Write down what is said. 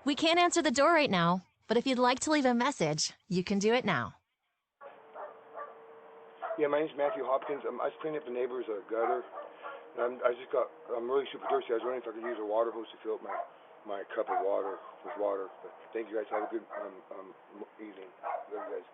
We can't answer the door right now, but if you'd like to leave a message, you can do it now. Yeah, my name's Matthew Hopkins. I was cleaning up the neighbor's gutter. And I'm really super thirsty. I was wondering if I could use a water hose to fill up my cup of water with water. But thank you guys. Have a good evening. Love you guys.